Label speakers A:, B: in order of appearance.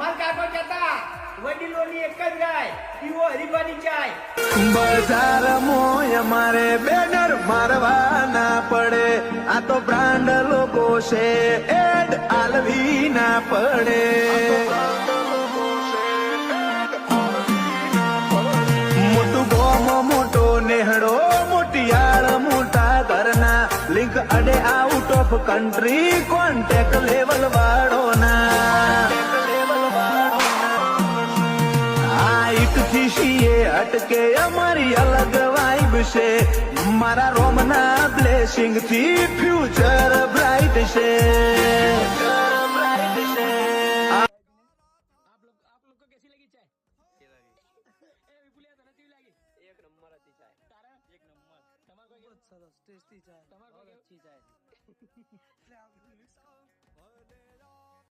A: માર કાકો કહેતા વડીલોની એક જ ગાય પીવો હરીફાની ચાય.
B: બજાર મોય મારે બેનર મારવા ના પડે, આ તો બ્રાન્ડ લોકો છે એડ આલવી ના પડે. મોટું ગોમ મોટો નેહડો મોટિયાળ મોટા ઘરના લિંક અડે out of country contact level વાળો ના હટકે અમારી અલગ વાઇબ છે, મારા રોમના બ્લેસિંગ થી ફ્યુચર બ્રાઇટ છે.
C: સરસ ટેસ્ટી ચાય, તમારે કોઈ अच्छी चाय